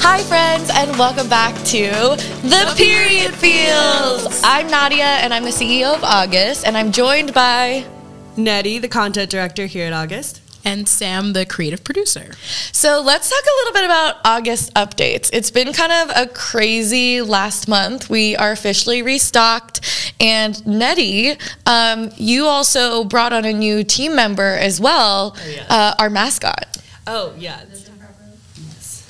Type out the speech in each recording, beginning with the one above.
Hi friends, and welcome back to The Period Feels. I'm Nadya, and I'm the CEO of August, and I'm joined by Neddy, the content director here at August. And Sam, the creative producer. So let's talk a little bit about August updates. It's been kind of a crazy last month. We are officially restocked, and Neddy, you also brought on a new team member as well, our mascot. Oh, yeah.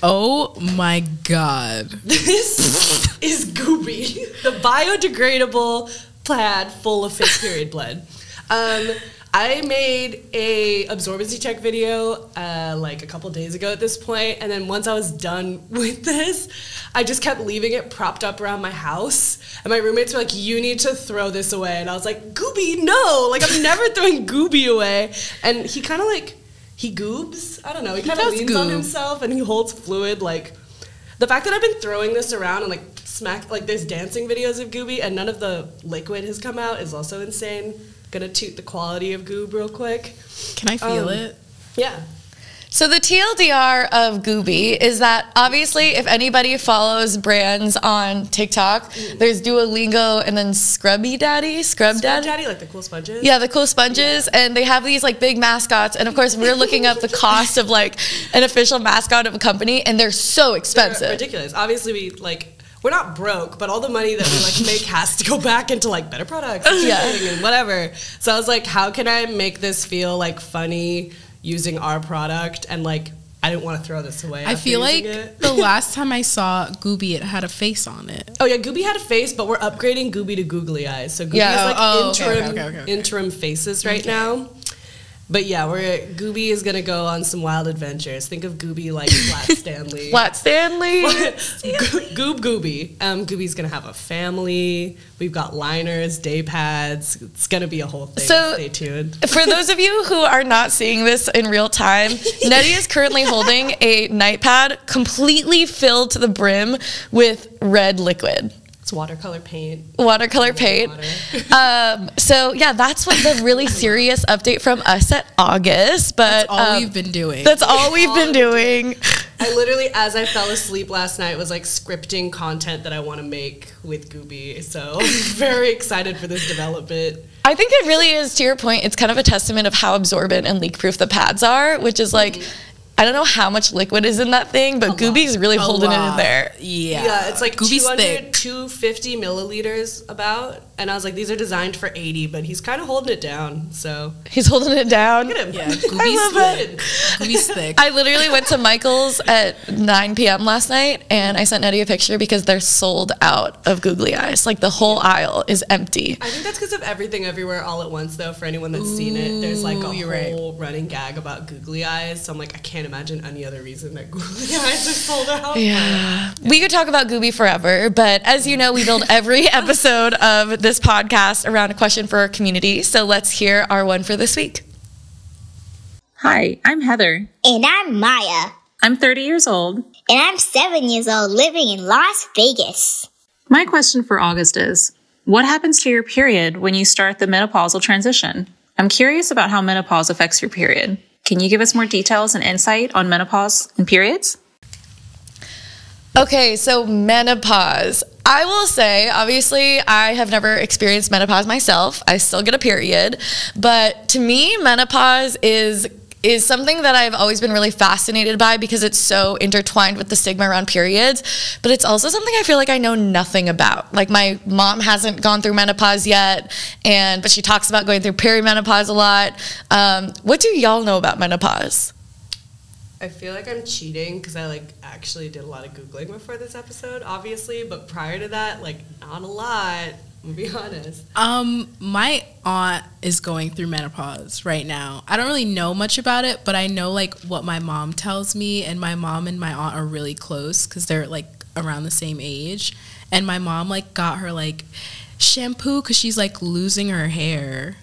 Oh my God. This is Gooby, the biodegradable plaid full of fake period blood. I made a absorbency check video like a couple days ago at this point, and then once I was done with this, I just kept leaving it propped up around my house, and my roommates were like, you need to throw this away, and I was like, Gooby, no, like I'm never throwing Gooby away. And he kind of like, he goobs, I don't know, he kind of leans on himself and he holds fluid. Like the fact that I've been throwing this around and like there's dancing videos of Gooby and none of the liquid has come out is also insane. Gonna toot the quality of goob real quick. Can I feel it? Yeah. So the TLDR of Gooby is that obviously if anybody follows brands on TikTok, there's Duolingo and then Scrub Daddy, like the cool sponges. Yeah, the cool sponges, and they have these like big mascots, and of course we're looking up the cost of like an official mascot of a company, and they're so expensive. They're ridiculous. Obviously we're not broke, but all the money that we make has to go back into like better products and whatever. So I was like, how can I make this feel like funny using our product, and like I didn't want to throw this away. I feel like the last time I saw Gooby, it had a face on it. Oh yeah, Gooby had a face, but we're upgrading Gooby to googly eyes. So Gooby is like interim faces right now. But yeah, Gooby is gonna go on some wild adventures. Think of Gooby like Flat Stanley. Flat Stanley. Gooby. Gooby's gonna have a family. We've got liners, day pads. It's gonna be a whole thing. So stay tuned. For those of you who are not seeing this in real time, Neddy is currently holding a night pad completely filled to the brim with red liquid. It's watercolor paint. Watercolor paint. So yeah, that's what the really serious update from us at August. But that's all we've been doing. That's all we've been doing. I literally, as I fell asleep last night, was like scripting content that I want to make with Gooby. So I'm very excited for this development. I think it really is, to your point, it's kind of a testament of how absorbent and leak-proof the pads are, which is like, I don't know how much liquid is in that thing, but Gooby's really holding it in there. Yeah, it's like 250 milliliters about. And I was like, these are designed for 80, but he's kind of holding it down. So he's holding it down. Look at him. Yeah, Gooby's thick. I literally went to Michael's at 9 p.m. last night, and I sent Neddy a picture because they're sold out of googly eyes. Like the whole aisle is empty. I think that's because of Everything Everywhere All at Once, though. For anyone that's seen it, there's like a whole running gag about googly eyes. So I'm like, I can't imagine any other reason that googly eyes are sold out. Yeah. We could talk about Gooby forever, but as you know, we build every episode of this podcast around a question for our community. So let's hear our one for this week. Hi, I'm Heather. And I'm Maya. I'm 30 years old. And I'm 7 years old living in Las Vegas. My question for August is, what happens to your period when you start the menopausal transition? I'm curious about how menopause affects your period. Can you give us more details and insight on menopause and periods? Okay, so menopause. I will say, obviously, I have never experienced menopause myself. I still get a period. But to me, menopause is something that I've always been really fascinated by because it's so intertwined with the stigma around periods. But it's also something I feel like I know nothing about. Like my mom hasn't gone through menopause yet, but she talks about going through perimenopause a lot. What do y'all know about menopause? I feel like I'm cheating because I actually did a lot of Googling before this episode, obviously, but prior to that, not a lot, I'm gonna be honest. My aunt is going through menopause right now. I don't really know much about it, but I know what my mom tells me, and my mom and my aunt are really close because they're around the same age. And my mom got her shampoo because she's losing her hair,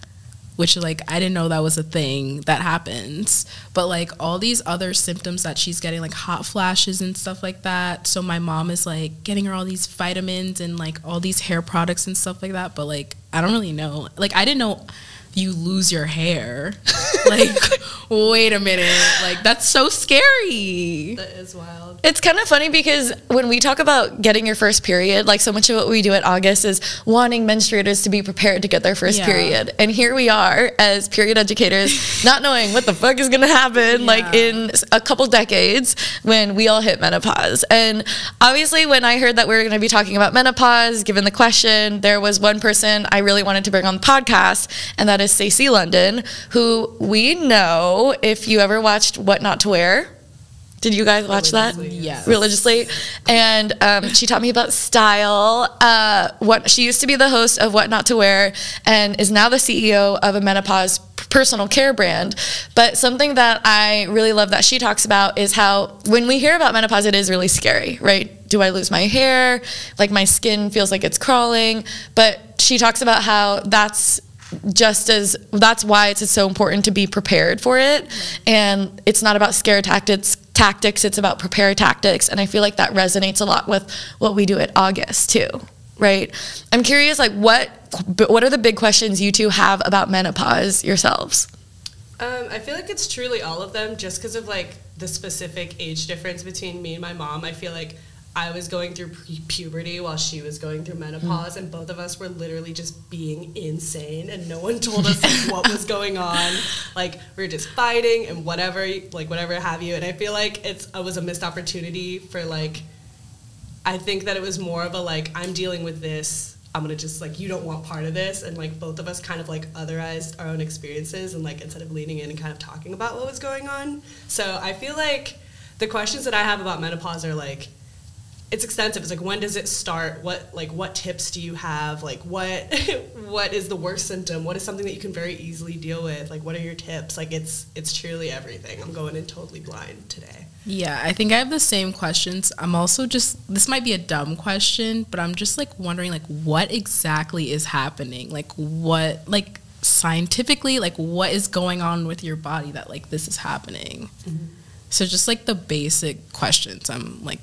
which I didn't know that was a thing that happens. But all these other symptoms that she's getting, hot flashes and stuff like that. So my mom is getting her all these vitamins and all these hair products and stuff like that. But I don't really know. I didn't know you lose your hair. wait a minute, like that's so scary. That is wild. It's kind of funny because when we talk about getting your first period, like so much of what we do at August is wanting menstruators to be prepared to get their first period. And here we are as period educators not knowing what the fuck is going to happen like in a couple decades when we all hit menopause. And obviously when I heard that we were going to be talking about menopause, given the question, there was one person I really wanted to bring on the podcast, and that is Stacy London, who we know if you ever watched What Not to Wear. Did you guys watch that? Yes. Religiously. And she taught me about style. She used to be the host of What Not to Wear and is now the CEO of a menopause personal care brand. But something that I really love that she talks about is how when we hear about menopause, it is really scary, right? Do I lose my hair? Like my skin feels like it's crawling. But she talks about how that's why it's so important to be prepared for it. And it's not about scare tactics, it's about prepare tactics. And I feel like that resonates a lot with what we do at August too, right? I'm curious, like what are the big questions you two have about menopause yourselves? I feel like it's truly all of them, just because of like the specific age difference between me and my mom. I feel like I was going through puberty while she was going through menopause, and both of us were literally just being insane, and no one told us like, what was going on. Like, we were just fighting and whatever have you. And I feel like it was a missed opportunity for like, I think that it was more of a like, I'm dealing with this, I'm gonna just like, you don't want part of this. And like both of us kind of like otherized our own experiences, and like instead of leaning in and kind of talking about what was going on. So I feel like the questions that I have about menopause are like, it's extensive. It's like, when does it start? What tips do you have? Like, what is the worst symptom? What is something that you can very easily deal with? Like, what are your tips? Like, it's truly everything. I'm going in totally blind today. Yeah, I think I have the same questions. I'm also this might be a dumb question, but I'm just like wondering like what exactly is happening? Like what, like scientifically, like what is going on with your body that like this is happening? Mm-hmm. So just like the basic questions. I'm like,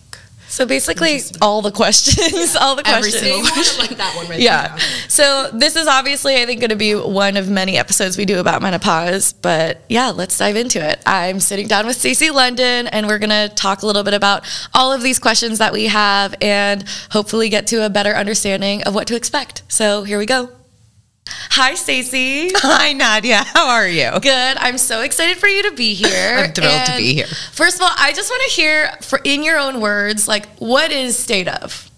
so basically all the questions, all the Every questions. single question. Like that one right Yeah. there. So this is obviously, I think, going to be one of many episodes we do about menopause. But yeah, let's dive into it. I'm sitting down with Stacy London, and we're going to talk a little bit about all of these questions that we have and hopefully get to a better understanding of what to expect. So here we go. Hi, Stacy. Hi, Nadya. How are you? Good. I'm so excited for you to be here. I'm thrilled to be here. First of all, I just want to hear, in your own words, like, what is State of?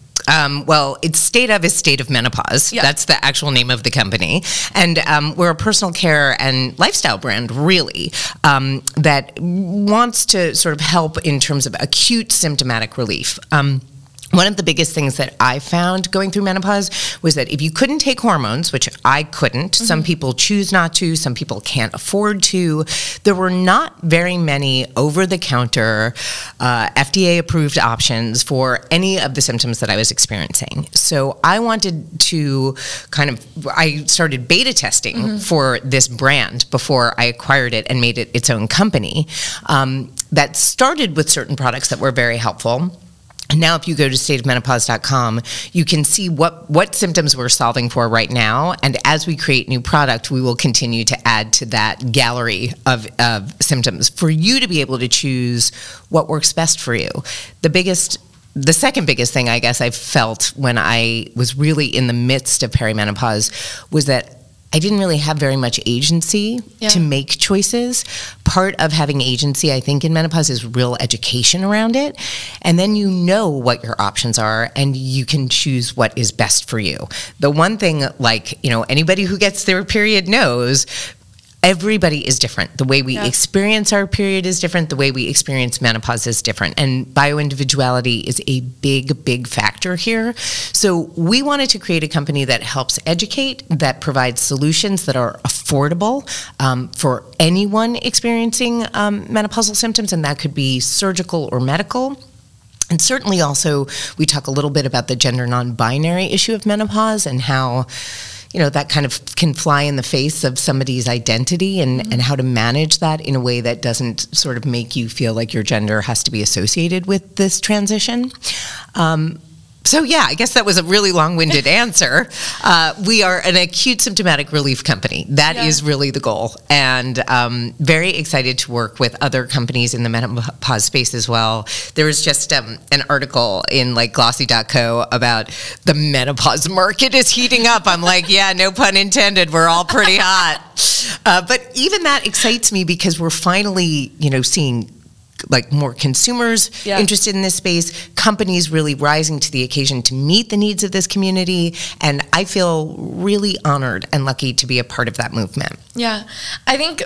Well, it's State of Menopause. Yeah. That's the actual name of the company. And we're a personal care and lifestyle brand, really, that wants to sort of help in terms of acute symptomatic relief. One of the biggest things that I found going through menopause was that if you couldn't take hormones, which I couldn't, some people choose not to, some people can't afford to, there were not very many over-the-counter, FDA-approved options for any of the symptoms that I was experiencing. So I wanted to I started beta testing for this brand before I acquired it and made it its own company. That started with certain products that were very helpful. And now if you go to stateofmenopause.com, you can see what symptoms we're solving for right now. And as we create new product, we will continue to add to that gallery of symptoms for you to be able to choose what works best for you. The second biggest thing I guess I felt when I was really in the midst of perimenopause was that I didn't really have very much agency to make choices. Part of having agency, I think, in menopause is real education around it. And then you know what your options are and you can choose what is best for you. The one thing, anybody who gets their period knows, everybody is different. The way we experience our period is different. The way we experience menopause is different. And bioindividuality is a big, big factor here. So we wanted to create a company that helps educate, that provides solutions that are affordable for anyone experiencing menopausal symptoms, and that could be surgical or medical. And certainly also we talk a little bit about the gender non-binary issue of menopause and how that kind of can fly in the face of somebody's identity and how to manage that in a way that doesn't sort of make you feel like your gender has to be associated with this transition. So yeah, I guess that was a really long-winded answer. We are an acute symptomatic relief company. That is really the goal, and very excited to work with other companies in the menopause space as well. There was just an article in like glossy.co about the menopause market is heating up. I'm like, yeah, no pun intended. We're all pretty hot. But even that excites me because we're finally, seeing like more consumers interested in this space, companies really rising to the occasion to meet the needs of this community, and I feel really honored and lucky to be a part of that movement. Yeah, I think,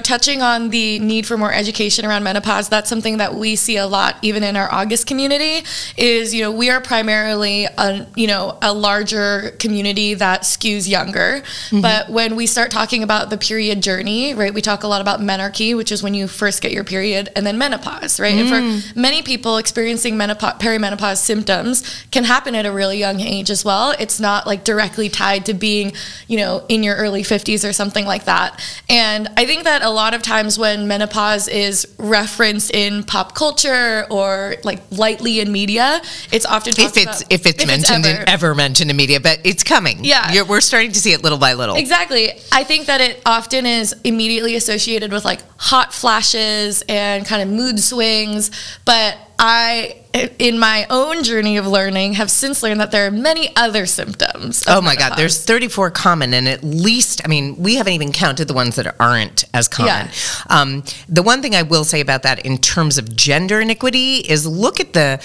touching on the need for more education around menopause, that's something that we see a lot even in our August community is, we are primarily a larger community that skews younger. But when we start talking about the period journey, right, we talk a lot about menarche, which is when you first get your period, and then menopause, right? And for many people, experiencing perimenopause symptoms can happen at a really young age as well. It's not like directly tied to being, in your early 50s or something like that. And I think that a lot of times when menopause is referenced in pop culture or like lightly in media, it's often talked about if it's mentioned ever mentioned in media, but it's coming. Yeah, we're starting to see it little by little. Exactly. I think that it often is immediately associated with like hot flashes and kind of mood swings, but I, in my own journey of learning, have since learned that there are many other symptoms. Oh my God, there's 34 common, and at least, we haven't even counted the ones that aren't as common. Yeah. The one thing I will say about that in terms of gender iniquity is look at the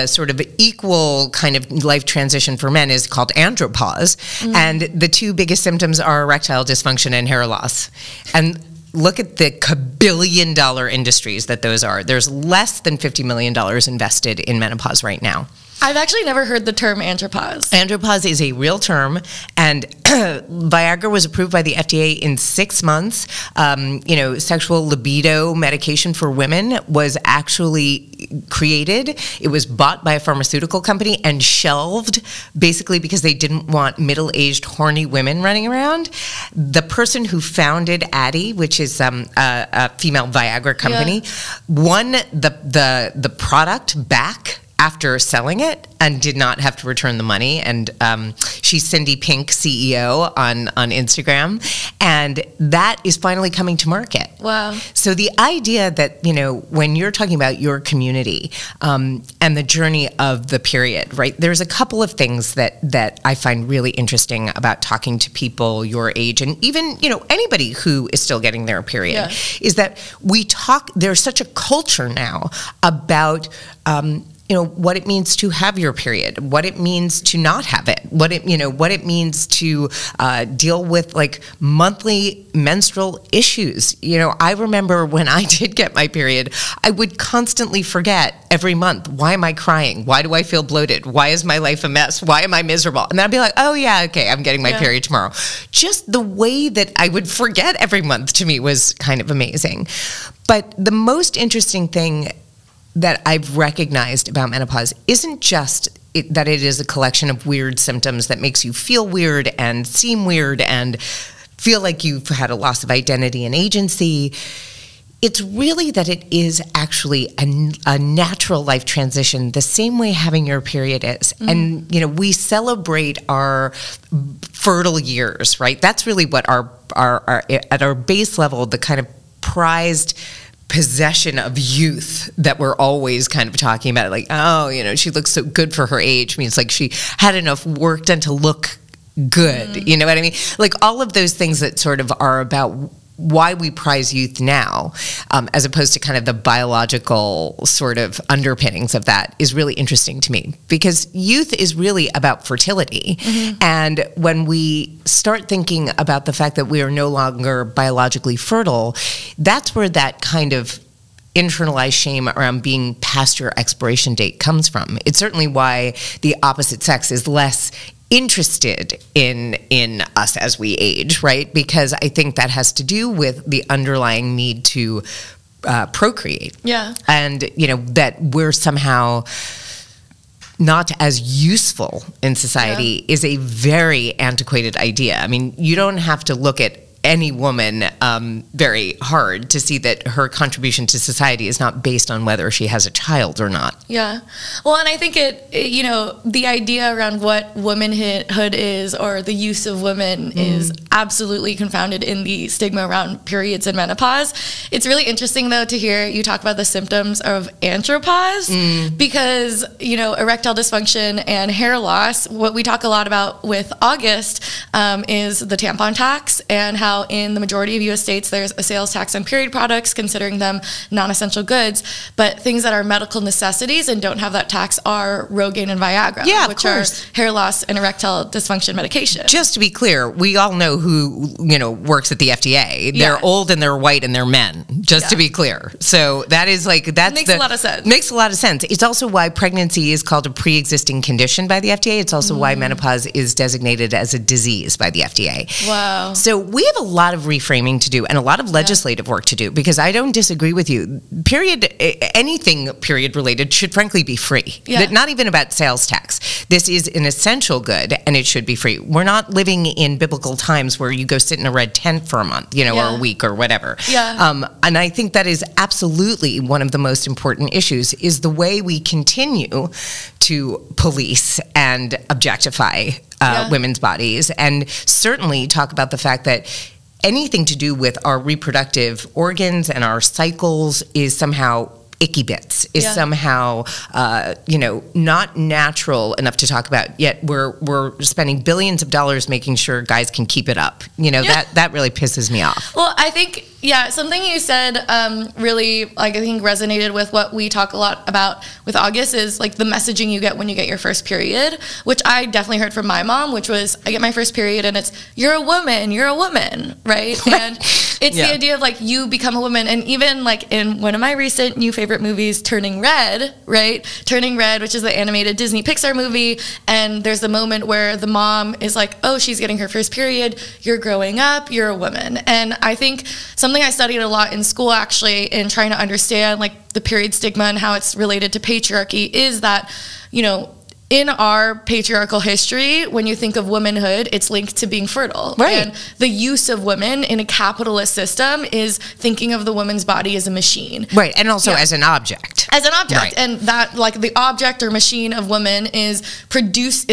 sort of equal kind of life transition for men is called andropause, and the two biggest symptoms are erectile dysfunction and hair loss. And look at the billion-dollar industries that those are. There's less than $50 million invested in menopause right now. I've actually never heard the term andropause. Andropause is a real term, and Viagra was approved by the FDA in 6 months. Sexual libido medication for women was actually created. It was bought by a pharmaceutical company and shelved, basically because they didn't want middle-aged, horny women running around. The person who founded Addy, which is a female Viagra company, won the product back after selling it and did not have to return the money. And she's Cindy Pink, CEO on Instagram. And that is finally coming to market. Wow. So the idea that, when you're talking about your community and the journey of the period, right, there's a couple of things that I find really interesting about talking to people your age and even, anybody who is still getting their period, is that there's such a culture now about, what it means to have your period, what it means to not have it, what it means to deal with like monthly menstrual issues. I remember when I did get my period, I would constantly forget every month, why am I crying? Why do I feel bloated? Why is my life a mess? Why am I miserable? And then I'd be like, oh yeah, okay, I'm getting my period tomorrow. Just the way that I would forget every month to me was kind of amazing. But the most interesting thing that I've recognized about menopause isn't just that it is a collection of weird symptoms that makes you feel weird and seem weird and feel like you've had a loss of identity and agency. It's really that it is actually a natural life transition, the same way having your period is. And, we celebrate our fertile years, right? That's really what our at our base level, the kind of prized possession of youth that we're always kind of talking about, like, she looks so good for her age, means like she had enough work done to look good. You know what I mean? Like all of those things that sort of are about why we prize youth now, as opposed to kind of the biological sort of underpinnings of that, is really interesting to me, because youth is really about fertility. And when we start thinking about the fact that we are no longer biologically fertile, that's where that kind of internalized shame around being past your expiration date comes from. It's certainly why the opposite sex is less interested in us as we age, right? Because I think that has to do with the underlying need to procreate. Yeah. And, that we're somehow not as useful in society is a very antiquated idea. I mean, you don't have to look at any woman very hard to see that her contribution to society is not based on whether she has a child or not. Yeah. Well, and I think you know, the idea around what womanhood is, or the use of women, is absolutely confounded in the stigma around periods and menopause. It's really interesting, though, to hear you talk about the symptoms of andropause, because, you know, erectile dysfunction and hair loss, what we talk a lot about with August is the tampon tax, and how in the majority of U.S. states there's a sales tax on period products, considering them non-essential goods, but things that are medical necessities and don't have that tax are Rogaine and Viagra, which are hair loss and erectile dysfunction medication. Just to be clear, we all know who, you know, works at the FDA. They're old and they're white and they're men, just to be clear. So that is like, that makes a lot of sense. Makes a lot of sense. It's also why pregnancy is called a pre-existing condition by the FDA. It's also why menopause is designated as a disease by the FDA. Wow. So we have a lot of reframing to do and a lot of legislative work to do, because I don't disagree with you. Anything period related should frankly be free. Not even about sales tax. This is an essential good and it should be free. We're not living in biblical times where you go sit in a red tent for a month, you know, or a week or whatever. And I think that is absolutely one of the most important issues, is the way we continue to police and objectify women's bodies, and certainly talk about the fact that anything to do with our reproductive organs and our cycles is somehow icky bits, is somehow, you know, not natural enough to talk about, yet we're spending billions of dollars making sure guys can keep it up. You know, that really pisses me off. Well, I think, something you said really, like, I think resonated with what we talk a lot about with August, is like the messaging you get when you get your first period, which I definitely heard from my mom, which was, I get my first period and it's, you're a woman, right? And it's the idea of like, you become a woman. And even like in one of my recent new favorite movies, Turning Red, right? Turning Red, which is the animated Disney Pixar movie. And there's the moment where the mom is like, oh, she's getting her first period. You're growing up, you're a woman. And I think something I studied a lot in school, actually, in trying to understand like the period stigma and how it's related to patriarchy, is that, you know, in our patriarchal history, when you think of womanhood, it's linked to being fertile. Right. And the use of women in a capitalist system is thinking of the woman's body as a machine. Right, and also as an object. As an object. Right. And that, like, the object or machine of woman is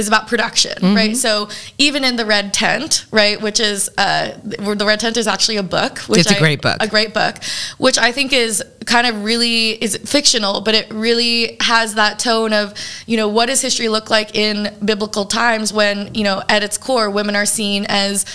about production, right? So even in The Red Tent, right, which is, The Red Tent is actually a book. It's a great book. A great book, which I think is kind of really, is fictional, but it really has that tone of, you know, what does history look like in biblical times when, you know, at its core, women are seen as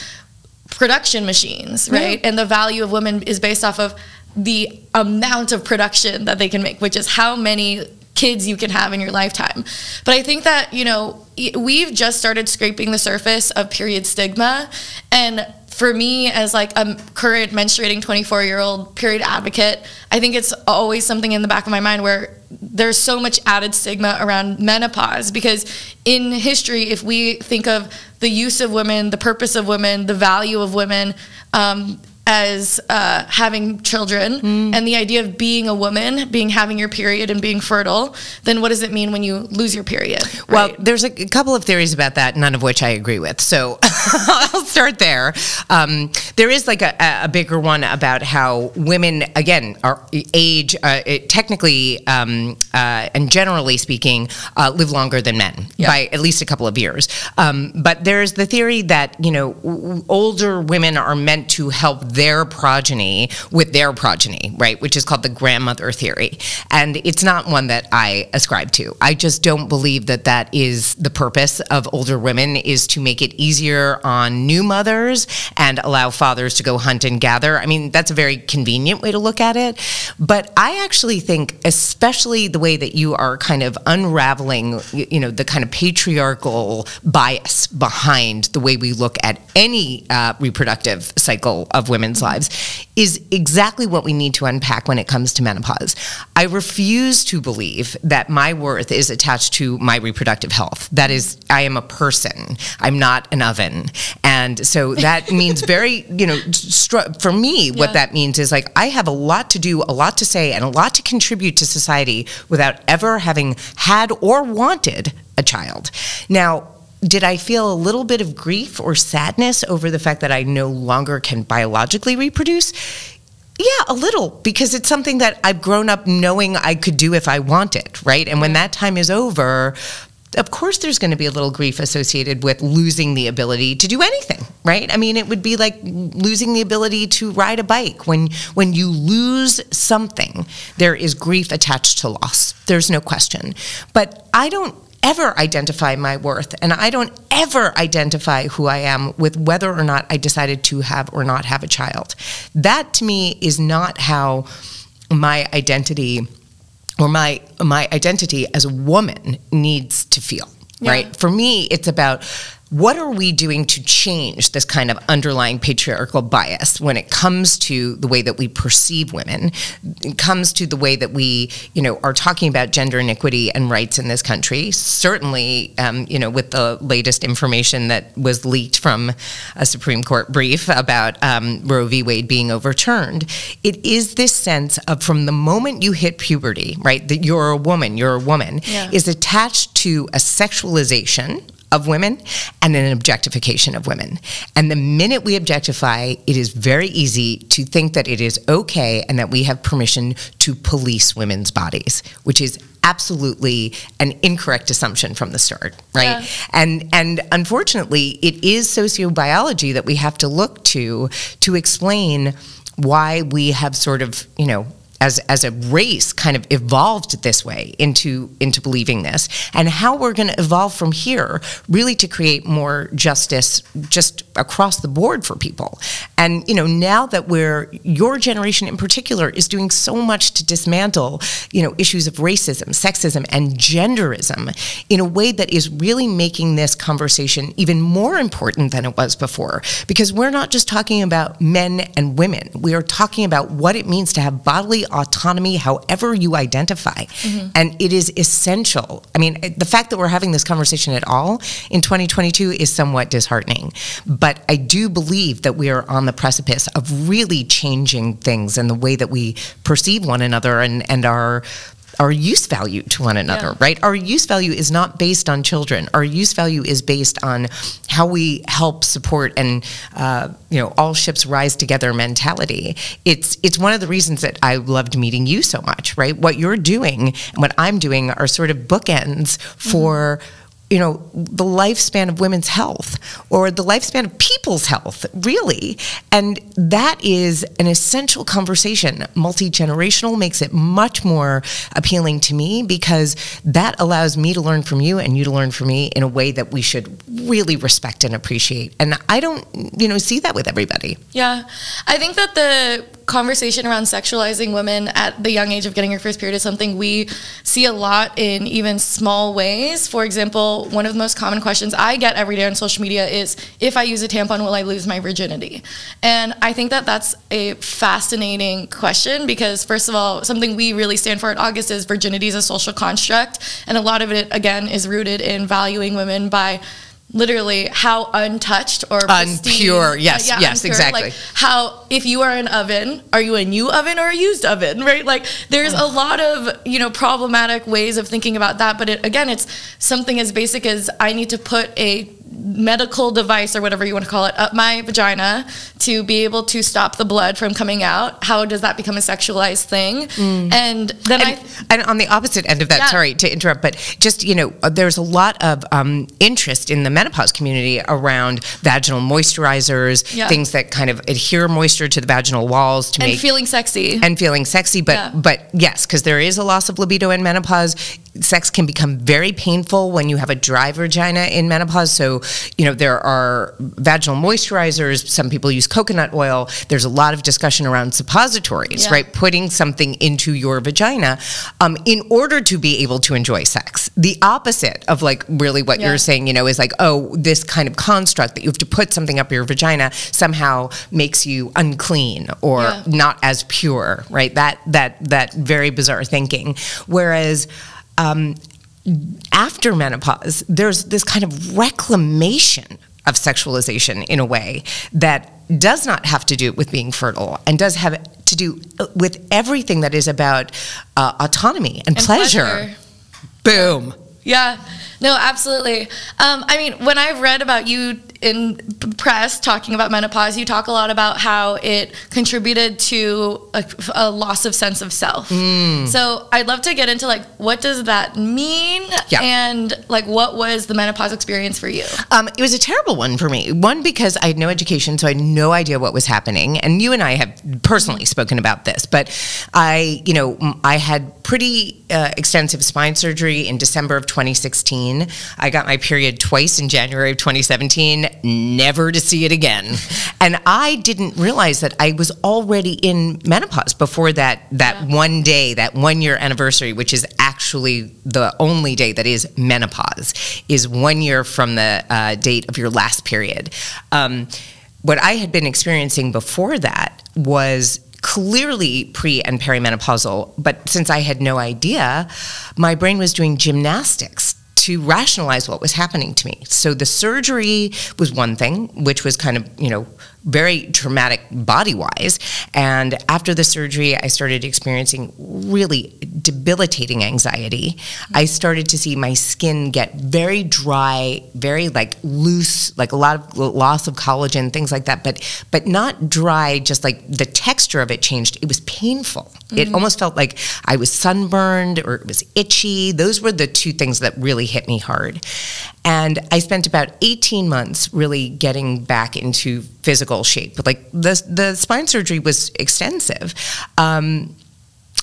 production machines, right? And the value of women is based off of the amount of production that they can make, which is how many kids you can have in your lifetime. But I think that, you know, we've just started scraping the surface of period stigma. And for me, as like a current menstruating 24-year-old period advocate, I think it's always something in the back of my mind where there's so much added stigma around menopause, because in history, if we think of the use of women, the purpose of women, the value of women, as having children, and the idea of being a woman, having your period and being fertile, then what does it mean when you lose your period? Right? Well, there's a couple of theories about that, none of which I agree with. So I'll start there. There is like a bigger one about how women, again, are age, technically and generally speaking, live longer than men by at least a couple of years. But there's the theory that, you know, older women are meant to help their progeny with their progeny, right? Which is called the grandmother theory. And it's not one that I ascribe to. I just don't believe that that is the purpose of older women, is to make it easier on new mothers and allow fathers to go hunt and gather. I mean, that's a very convenient way to look at it. But I actually think, especially the way that you are kind of unraveling, you know, the kind of patriarchal bias behind the way we look at any reproductive cycle of women's lives, is exactly what we need to unpack when it comes to menopause. I refuse to believe that my worth is attached to my reproductive health. That is, I am a person. I'm not an oven. And so that means very, you know, for me, what that means is like, I have a lot to do, a lot to say, and a lot to contribute to society without ever having had or wanted a child. Now, did I feel a little bit of grief or sadness over the fact that I no longer can biologically reproduce? Yeah, a little, because it's something that I've grown up knowing I could do if I wanted, right? And when that time is over, of course there's going to be a little grief associated with losing the ability to do anything, right? I mean, it would be like losing the ability to ride a bike. When you lose something, there is grief attached to loss. There's no question. But I don't ever identify my worth, and I don't ever identify who I am with whether or not I decided to have or not have a child. That to me is not how my identity or my identity as a woman needs to feel, right? For me, it's about what are we doing to change this kind of underlying patriarchal bias when it comes to the way that we perceive women, it comes to the way that we, are talking about gender inequity and rights in this country. Certainly, with the latest information that was leaked from a Supreme Court brief about Roe v. Wade being overturned, it is this sense of from the moment you hit puberty, right, that you're a woman, is attached to a sexualization of women and an objectification of women. And the minute we objectify, it is very easy to think that it is okay and that we have permission to police women's bodies, which is absolutely an incorrect assumption from the start, right? Yeah. And unfortunately, it is sociobiology that we have to look to explain why we have sort of, as a race kind of evolved this way into believing this, and how we're going to evolve from here really to create more justice just across the board for people. And now that your generation in particular is doing so much to dismantle issues of racism, sexism, and genderism in a way that is really making this conversation even more important than it was before, because we're not just talking about men and women, we are talking about what it means to have bodily autonomy however you identify. And it is essential. I mean, the fact that we're having this conversation at all in 2022 is somewhat disheartening, but I do believe that we are on the precipice of really changing things and the way that we perceive one another and our use value to one another, right? Our use value is not based on children. Our use value is based on how we help support and, all ships rise together mentality. It's one of the reasons that I loved meeting you so much, right? What you're doing and what I'm doing are sort of bookends for the lifespan of women's health or the lifespan of people's health, really. And that is an essential conversation. Multi-generational makes it much more appealing to me because that allows me to learn from you and you to learn from me in a way that we should really respect and appreciate. And I don't, see that with everybody. Yeah. I think that the conversation around sexualizing women at the young age of getting your first period is something we see a lot in even small ways. For example, one of the most common questions I get every day on social media is, if I use a tampon, will I lose my virginity? And I think that that's a fascinating question because, first of all, something we really stand for at August is virginity is a social construct. And a lot of it, again, is rooted in valuing women by literally how untouched or unpure, yes, yes, unpure. Exactly. Like how, if you are an oven, are you a new oven or a used oven, right? Like there's a lot of, problematic ways of thinking about that. But it's something as basic as I need to put a medical device or whatever you want to call it up my vagina to be able to stop the blood from coming out. How does that become a sexualized thing? And then and on the opposite end of that, sorry to interrupt, but just there's a lot of interest in the menopause community around vaginal moisturizers, things that kind of adhere moisture to the vaginal walls to make feeling sexy but yes, because there is a loss of libido in menopause. Sex can become very painful when you have a dry vagina in menopause. So, there are vaginal moisturizers. Some people use coconut oil. There's a lot of discussion around suppositories, right? Putting something into your vagina in order to be able to enjoy sex. The opposite of really what you're saying, is this kind of construct that you have to put something up your vagina somehow makes you unclean or not as pure, right? That very bizarre thinking. Whereas after menopause, there's this kind of reclamation of sexualization in a way that does not have to do with being fertile and does have to do with everything that is about autonomy and pleasure. Boom. Yeah, no, absolutely. I mean, when I've read about you in press talking about menopause, you talk a lot about how it contributed to a loss of sense of self. So I'd love to get into like, what does that mean? Yeah. And like, what was the menopause experience for you? It was a terrible one for me. One, because I had no education, so I had no idea what was happening. And you and I have personally spoken about this, but I had pretty extensive spine surgery in December of 2016. I got my period twice in January of 2017, never to see it again. And I didn't realize that I was already in menopause before that one day, that 1 year anniversary, which is actually the only day that is menopause, is 1 year from the date of your last period. What I had been experiencing before that was clearly pre and perimenopausal, but since I had no idea, my brain was doing gymnastics to rationalize what was happening to me. So the surgery was one thing, which was kind of, very traumatic body-wise. And after the surgery, I started experiencing really debilitating anxiety. I started to see my skin get very dry, very like loose, like a lot of loss of collagen, things like that, but not dry, just like the texture of it changed. It was painful. It almost felt like I was sunburned or it was itchy. Those were the two things that really hit me hard. And I spent about 18 months really getting back into physical shape. But like the spine surgery was extensive,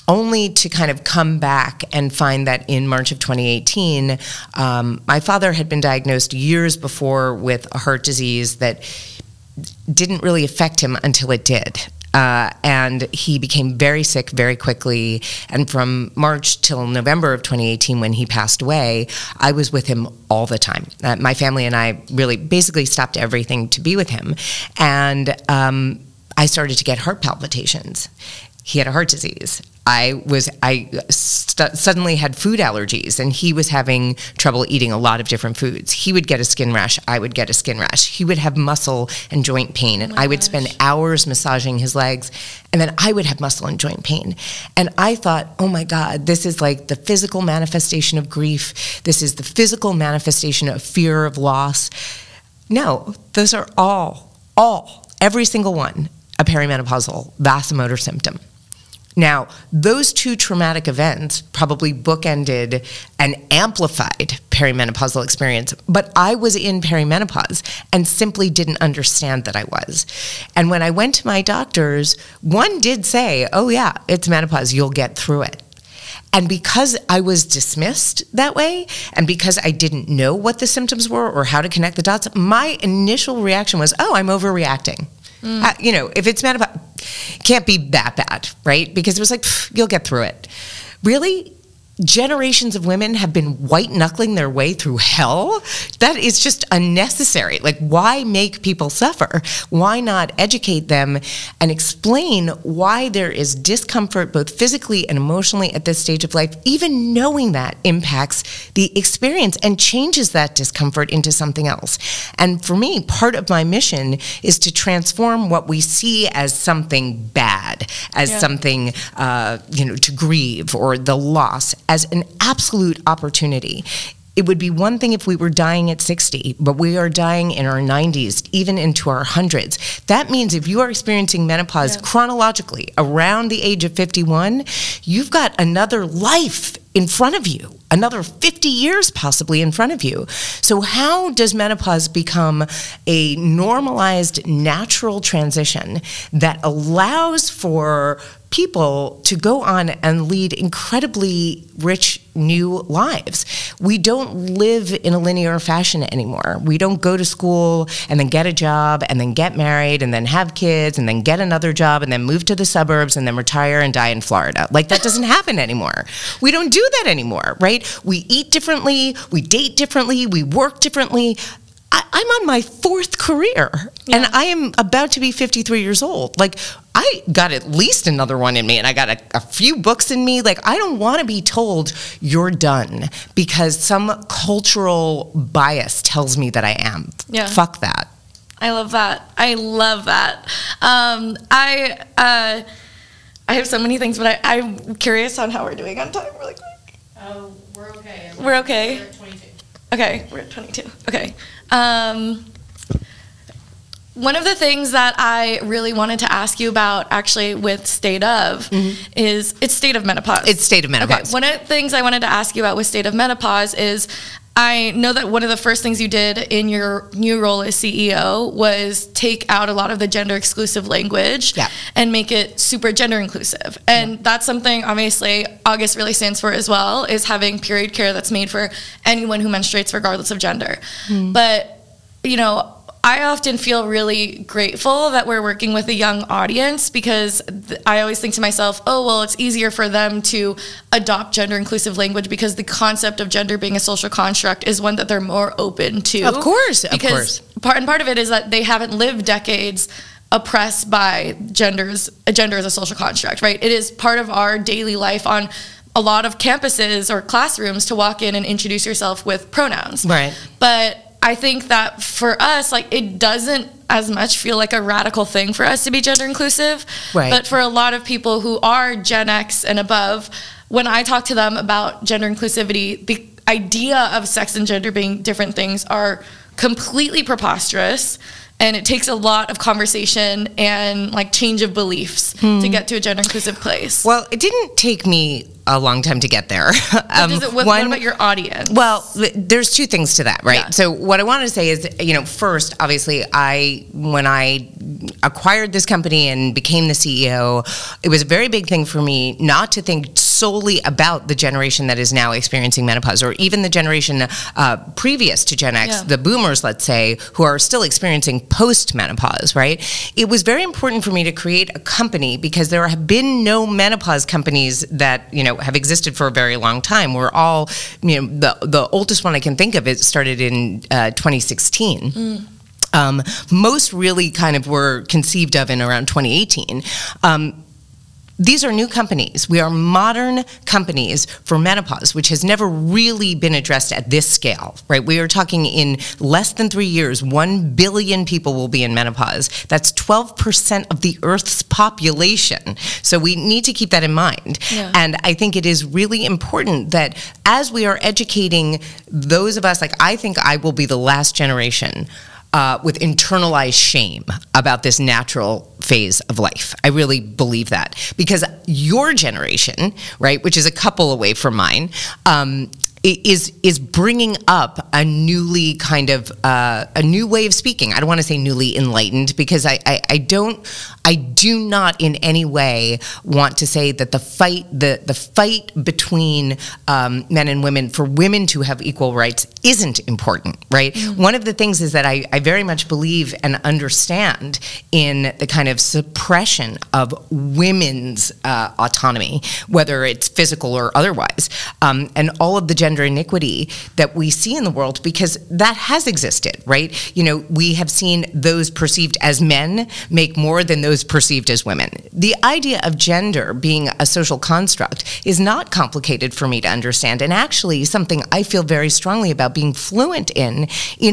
only to kind of come back and find that in March of 2018, my father had been diagnosed years before with a heart disease that didn't really affect him until it did. And he became very sick very quickly. And from March till November of 2018, when he passed away, I was with him all the time. My family and I really basically stopped everything to be with him. And I started to get heart palpitations. He had a heart disease. I suddenly had food allergies, and he was having trouble eating a lot of different foods. He would get a skin rash. I would get a skin rash. He would have muscle and joint pain, and I would spend hours massaging his legs, and then I would have muscle and joint pain. And I thought, oh my God, this is like the physical manifestation of grief. This is the physical manifestation of fear of loss. No, those are every single one, a perimenopausal vasomotor symptom. Now, those two traumatic events probably bookended an amplified perimenopausal experience, but I was in perimenopause and simply didn't understand that I was. And when I went to my doctors, one did say, oh yeah, it's menopause, you'll get through it. And because I was dismissed that way, and because I didn't know what the symptoms were or how to connect the dots, my initial reaction was, oh, I'm overreacting. If it's menopause, can't be that bad, right? Because it was like, you'll get through it. Really? Generations of women have been white-knuckling their way through hell? That is just unnecessary. Like, why make people suffer? Why not educate them and explain why there is discomfort both physically and emotionally at this stage of life? Even knowing that impacts the experience and changes that discomfort into something else. And for me, part of my mission is to transform what we see as something bad, as something, to grieve, or the loss, as an absolute opportunity. It would be one thing if we were dying at 60, but we are dying in our 90s, even into our hundreds. That means if you are experiencing menopause chronologically around the age of 51, you've got another life in front of you, another 50 years possibly in front of you. So how does menopause become a normalized, natural transition that allows for people to go on and lead incredibly rich new lives? We don't live in a linear fashion anymore. We don't go to school and then get a job and then get married and then have kids and then get another job and then move to the suburbs and then retire and die in Florida. Like, that doesn't happen anymore. We don't do that anymore, right? We eat differently, we date differently, we work differently. I'm on my 4th career, and I am about to be 53 years old. Like, I got at least another one in me, and I got a few books in me. Like, I don't want to be told you're done because some cultural bias tells me that I am. Yeah. Fuck that. I love that. I love that. I have so many things, but I'm curious on how we're doing on time really quick. Oh, we're okay. We're okay? We're at 22. Okay, we're at 22. Okay. One of the things that I really wanted to ask you about, actually, with State of, is it's State of Menopause. It's State of Menopause. Okay. One of the things I wanted to ask you about with State of Menopause is, I know that one of the first things you did in your new role as CEO was take out a lot of the gender exclusive language and make it super gender inclusive. And that's something, obviously, August really stands for as well, is having period care that's made for anyone who menstruates regardless of gender. But, you know, I often feel really grateful that we're working with a young audience, because I always think to myself, oh, well, it's easier for them to adopt gender inclusive language because the concept of gender being a social construct is one that they're more open to. Of course, because part of it is that they haven't lived decades oppressed by gender as a social construct, right? It is part of our daily life on a lot of campuses or classrooms to walk in and introduce yourself with pronouns. Right. But I think that for us, like, it doesn't as much feel like a radical thing for us to be gender inclusive. Right. But for a lot of people who are Gen X and above, when I talk to them about gender inclusivity, the idea of sex and gender being different things are completely preposterous. And it takes a lot of conversation and, like, change of beliefs to get to a gender inclusive place. Well, it didn't take me a long time to get there. What about your audience? Well, there's two things to that, right? Yeah. So what I want to say is, you know, first, obviously, when I acquired this company and became the CEO, it was a very big thing for me not to think solely about the generation that is now experiencing menopause, or even the generation previous to Gen X, the boomers, let's say, who are still experiencing post-menopause, right? It was very important for me to create a company because there have been no menopause companies that, you know, have existed for a very long time. We're all, you know, the oldest one I can think of, it started in 2016. Most really kind of were conceived of in around 2018. These are new companies. We are modern companies for menopause, which has never really been addressed at this scale, right? We are talking in less than 3 years, 1 billion people will be in menopause. That's 12% of the Earth's population. So we need to keep that in mind. Yeah. And I think it is really important that as we are educating those of us, like, I think I will be the last generation with internalized shame about this natural phase of life. I really believe that, because your generation, right, which is a couple away from mine, is bringing up a newly kind of a new way of speaking. I don't want to say newly enlightened, because I do not in any way want to say that the fight between men and women for women to have equal rights isn't important, right? One of the things is that I very much believe and understand in the kind of suppression of women's autonomy, whether it's physical or otherwise, and all of the gender iniquity that we see in the world, because that has existed, right? You know, we have seen those perceived as men make more than those perceived as women. The idea of gender being a social construct is not complicated for me to understand, and actually something I feel very strongly about being fluent in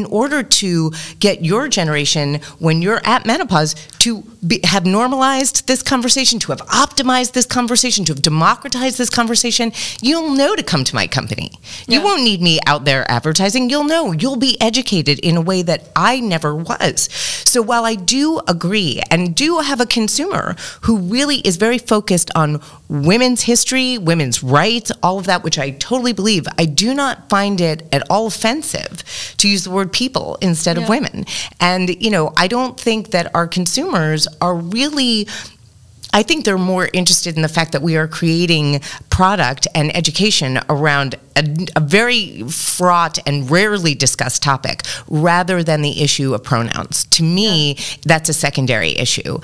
order to get your generation, when you're at menopause, to have normalized this conversation, to have optimized this conversation, to have democratized this conversation. You'll know to come to my company. You won't need me out there advertising. You'll know. You'll be educated in a way that I never was. So while I do agree and do have a consumer who really is very focused on women's history, women's rights, all of that, which I totally believe, I do not find it at all offensive to use the word people instead of women. And, you know, I don't think that our consumers are really, I think they're more interested in the fact that we are creating product and education around a very fraught and rarely discussed topic, rather than the issue of pronouns. To me, that's a secondary issue.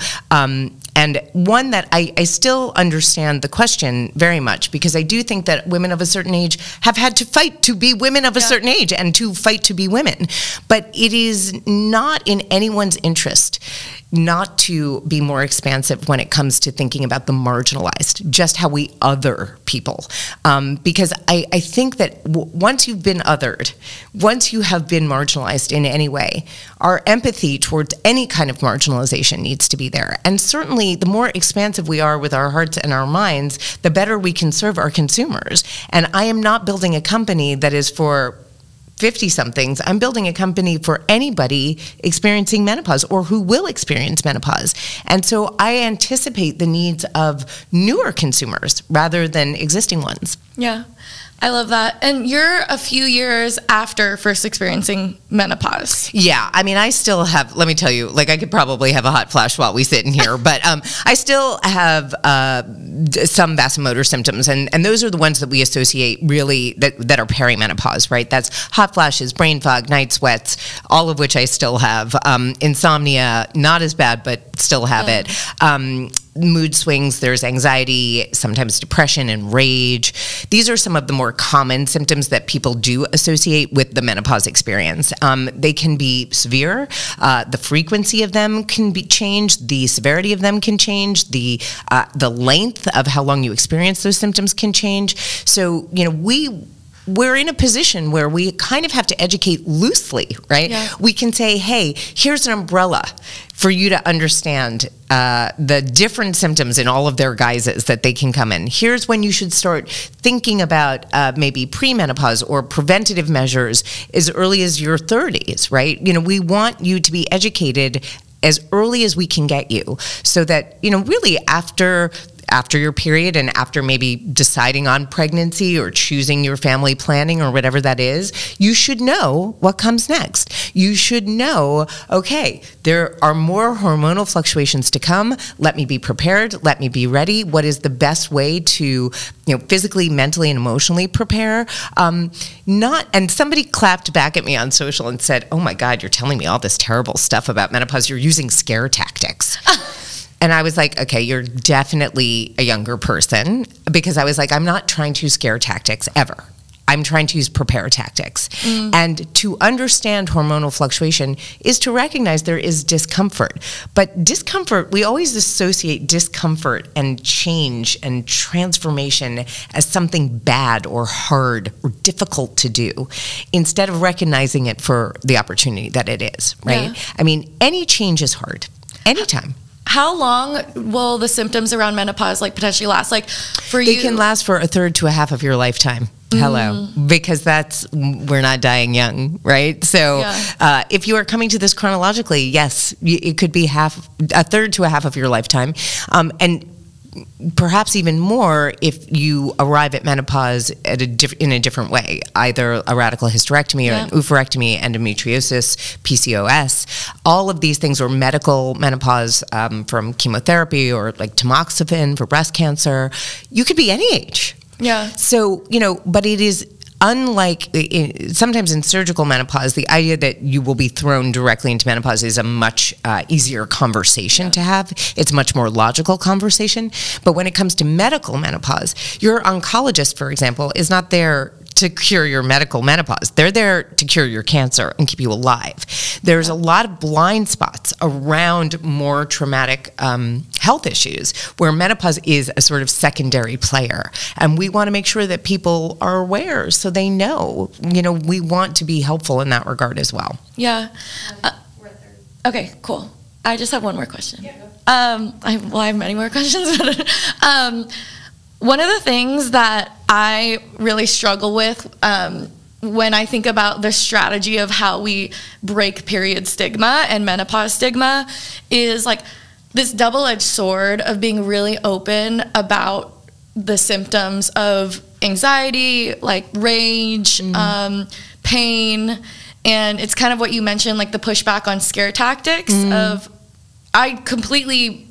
And one that I still understand the question very much, because I do think that women of a certain age have had to fight to be women of a certain age and to fight to be women. But it is not in anyone's interest, not to be more expansive when it comes to thinking about the marginalized, just how we other people. Because I think that once you've been othered, once you have been marginalized in any way, our empathy towards any kind of marginalization needs to be there. And certainly the more expansive we are with our hearts and our minds, the better we can serve our consumers. And I am not building a company that is for 50-somethings. I'm building a company for anybody experiencing menopause or who will experience menopause. And so I anticipate the needs of newer consumers rather than existing ones. Yeah, I love that. And you're a few years after first experiencing menopause. Yeah, I mean, I still have, let me tell you, like I could probably have a hot flash while we sit in here, but I still have some vasomotor symptoms, and those are the ones that we associate really that are perimenopause, right? That's hot flashes, brain fog, night sweats, all of which I still have. Insomnia, not as bad, but still have it. Mood swings, there's anxiety, sometimes depression and rage. These are some of the more common symptoms that people do associate with the menopause experience. They can be severe. The frequency of them can be changed. The severity of them can change. The length of how long you experience those symptoms can change. So, you know, we're in a position where we kind of have to educate loosely, right? Yeah. We can say, hey, here's an umbrella for you to understand the different symptoms in all of their guises that they can come in. Here's when you should start thinking about maybe premenopause or preventative measures as early as your 30s, right? You know, we want you to be educated as early as we can get you so that, you know, really after your period and after maybe deciding on pregnancy or choosing your family planning or whatever that is, you should know what comes next. You should know, okay, there are more hormonal fluctuations to come. Let me be prepared. Let me be ready. What is the best way to, you know, physically, mentally, and emotionally prepare? And somebody clapped back at me on social and said, oh my God, you're telling me all this terrible stuff about menopause. You're using scare tactics. And I was like, okay, you're definitely a younger person, because I was like, I'm not trying to use scare tactics ever. I'm trying to use prepare tactics. And to understand hormonal fluctuation is to recognize there is discomfort. But discomfort, we always associate discomfort and change and transformation as something bad or hard or difficult to do, instead of recognizing it for the opportunity that it is, right? Yeah. I mean, any change is hard, anytime. How long will the symptoms around menopause like potentially last? Like for you, they can last for a third to a half of your lifetime. Hello, because we're not dying young, right? So if you are coming to this chronologically, yes, it could be a third to a half of your lifetime, and perhaps even more if you arrive at menopause in a different way, either a radical hysterectomy or an oophorectomy, endometriosis, PCOS, all of these things, or medical menopause from chemotherapy, or like tamoxifen for breast cancer. You could be any age. Yeah. So, you know, but it is unlike sometimes in surgical menopause, the idea that you will be thrown directly into menopause is a much easier conversation to have. It's a much more logical conversation. But when it comes to medical menopause, your oncologist, for example, is not there to cure your medical menopause. They're there to cure your cancer and keep you alive. There's a lot of blind spots around more traumatic health issues where menopause is a sort of secondary player. And we want to make sure that people are aware so they know, you know, we want to be helpful in that regard as well. Yeah. Okay, cool. I just have one more question. Yeah, I have many more questions. One of the things that I really struggle with when I think about the strategy of how we break period stigma and menopause stigma is like this double-edged sword of being really open about the symptoms of anxiety, like rage, pain, and it's kind of what you mentioned, like the pushback on scare tactics of, I completely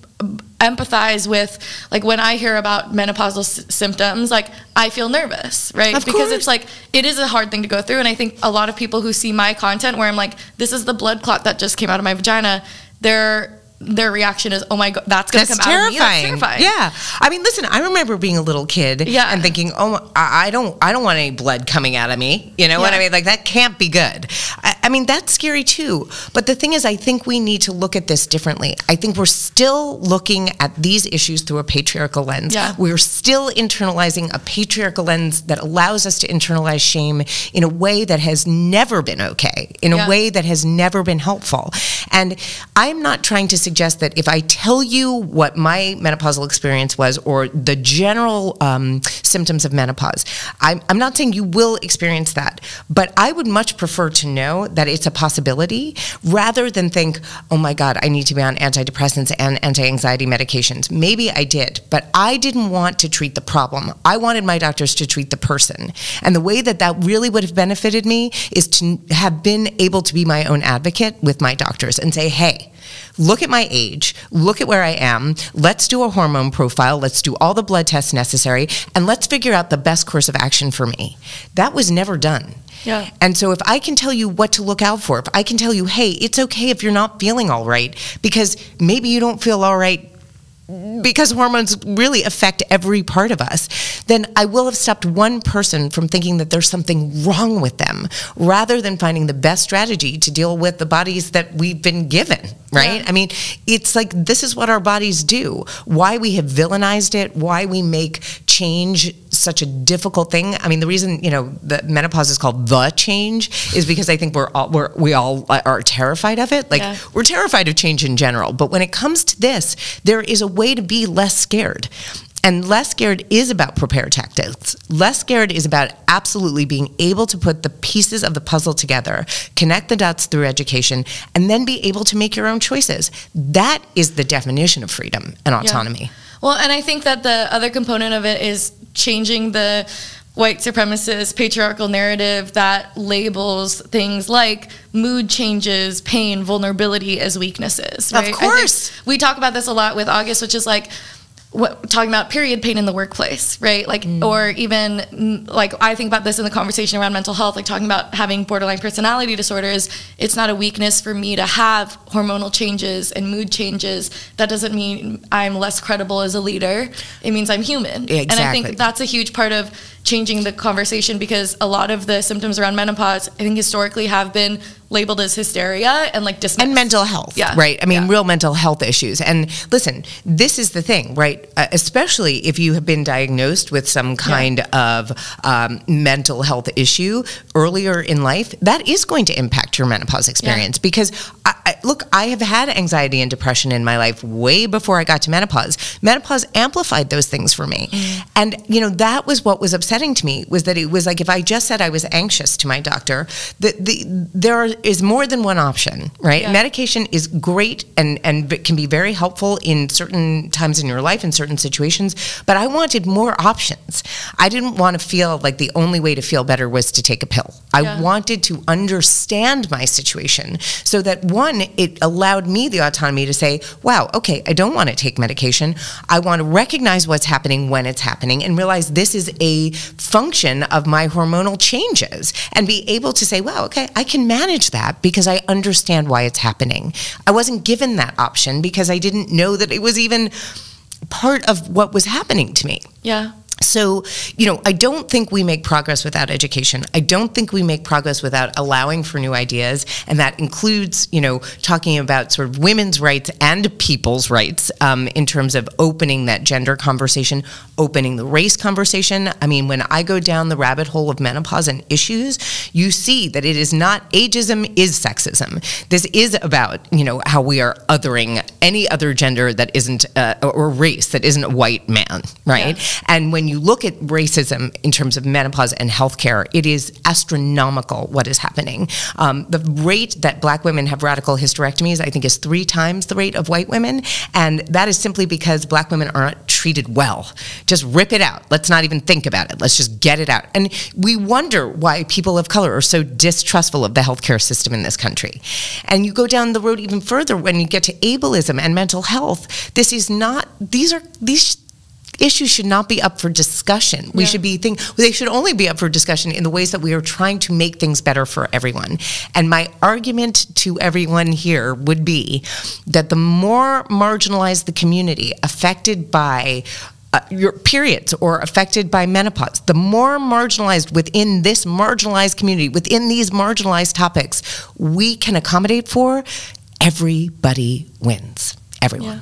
empathize with, like, when I hear about menopausal symptoms, like, I feel nervous, right? Because it's like, it is a hard thing to go through. And I think a lot of people who see my content where I'm like, this is the blood clot that just came out of my vagina, their reaction is, oh my God, that's going to come out of me. That's terrifying. Yeah. I mean, listen, I remember being a little kid and thinking, oh, I don't want any blood coming out of me. You know what I mean? Like, that can't be good. I mean, that's scary too. But the thing is, I think we need to look at this differently. I think we're still looking at these issues through a patriarchal lens. Yeah. We're still internalizing a patriarchal lens that allows us to internalize shame in a way that has never been okay, in a way that has never been helpful. And I'm not trying to suggest that if I tell you what my menopausal experience was or the general symptoms of menopause, I'm not saying you will experience that, but I would much prefer to know that it's a possibility rather than think, oh my God, I need to be on antidepressants and anti-anxiety medications. Maybe I did, but I didn't want to treat the problem. I wanted my doctors to treat the person. And the way that that really would have benefited me is to have been able to be my own advocate with my doctors and say, hey, look at my age, look at where I am, let's do a hormone profile, let's do all the blood tests necessary, and let's figure out the best course of action for me. That was never done. Yeah. And so if I can tell you what to look out for, if I can tell you, hey, it's okay if you're not feeling all right, because maybe you don't feel all right because hormones really affect every part of us, then I will have stopped one person from thinking that there's something wrong with them, rather than finding the best strategy to deal with the bodies that we've been given, right? Yeah. I mean, it's like, this is what our bodies do. Why we have villainized it, why we make change such a difficult thing. I mean, the reason, the menopause is called the change is because I think we all are terrified of it. Like, we're terrified of change in general, but when it comes to this, there is a way to be less scared. And less scared is about prepare tactics. Less scared is about absolutely being able to put the pieces of the puzzle together, connect the dots through education, and then be able to make your own choices. That is the definition of freedom and autonomy. Yeah. Well, and I think that the other component of it is changing the white supremacist patriarchal narrative that labels things like mood changes, pain, vulnerability as weaknesses. Right? Of course. We talk about this a lot with August, which is like, talking about period pain in the workplace, right? Like, or even like, I think about this in the conversation around mental health, like talking about having borderline personality disorders. It's not a weakness for me to have hormonal changes and mood changes. That doesn't mean I'm less credible as a leader. It means I'm human. Exactly. And I think that's a huge part of changing the conversation, because a lot of the symptoms around menopause, I think historically have been labeled as hysteria and like dismissed. And mental health, right? I mean, real mental health issues. And listen, this is the thing, right? Especially if you have been diagnosed with some kind of mental health issue earlier in life, that is going to impact your menopause experience. Because, look, I have had anxiety and depression in my life way before I got to menopause. Menopause amplified those things for me. And, that was what was upsetting to me, was that it was like, if I just said I was anxious to my doctor, there is more than one option, right? Medication is great and can be very helpful in certain times in your life, in certain situations, but I wanted more options. I didn't want to feel like the only way to feel better was to take a pill. I wanted to understand my situation so that, one, it allowed me the autonomy to say, wow, okay, I don't want to take medication. I want to recognize what's happening when it's happening and realize this is a function of my hormonal changes, and be able to say, wow, okay, I can manage that because I understand why it's happening. I wasn't given that option because I didn't know that it was even part of what was happening to me. Yeah. So, I don't think we make progress without education. I don't think we make progress without allowing for new ideas. And that includes, talking about sort of women's rights and people's rights in terms of opening that gender conversation, opening the race conversation. I mean, when I go down the rabbit hole of menopause and issues, you see that it is not ageism is sexism. This is about, how we are othering any other gender that isn't, or race that isn't a white man, right? Yeah. And when you look at racism in terms of menopause and healthcare, it is astronomical what is happening. The rate that black women have radical hysterectomies, I think, is 3 times the rate of white women. And that is simply because black women aren't treated well. Just rip it out. Let's not even think about it. Let's just get it out. And we wonder why people of color are so distrustful of the healthcare system in this country. And you go down the road even further when you get to ableism and mental health. These issues should not be up for discussion. We should be they should only be up for discussion in the ways that we are trying to make things better for everyone. And my argument to everyone here would be that the more marginalized the community affected by your periods or affected by menopause, the more marginalized within this marginalized community, within these marginalized topics, we can accommodate for, everybody wins. Everyone. Yeah.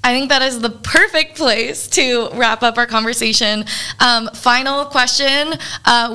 I think that is the perfect place to wrap up our conversation. Final question,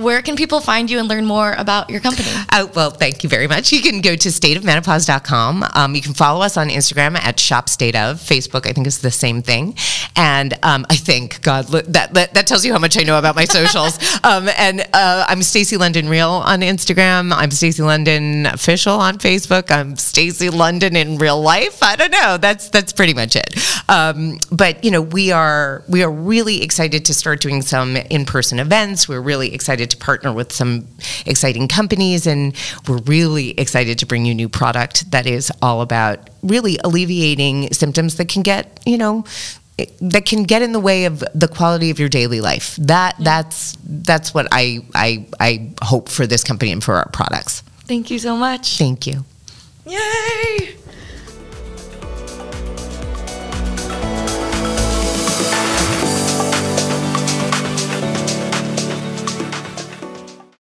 where can people find you and learn more about your company? Well, thank you very much. You can go to stateofmenopause.com. You can follow us on Instagram at shopstateof. Facebook, I think, is the same thing. And I think, God, that tells you how much I know about my socials. I'm Stacy London Real on Instagram. I'm Stacy London Official on Facebook. I'm Stacy London in real life. I don't know. That's pretty much it. But we are really excited to start doing some in-person events. We're really excited to partner with some exciting companies, and we're really excited to bring you new product that is all about really alleviating symptoms that can get, that can get in the way of the quality of your daily life. That's what I hope for this company and for our products. Thank you so much. Thank you. Yay!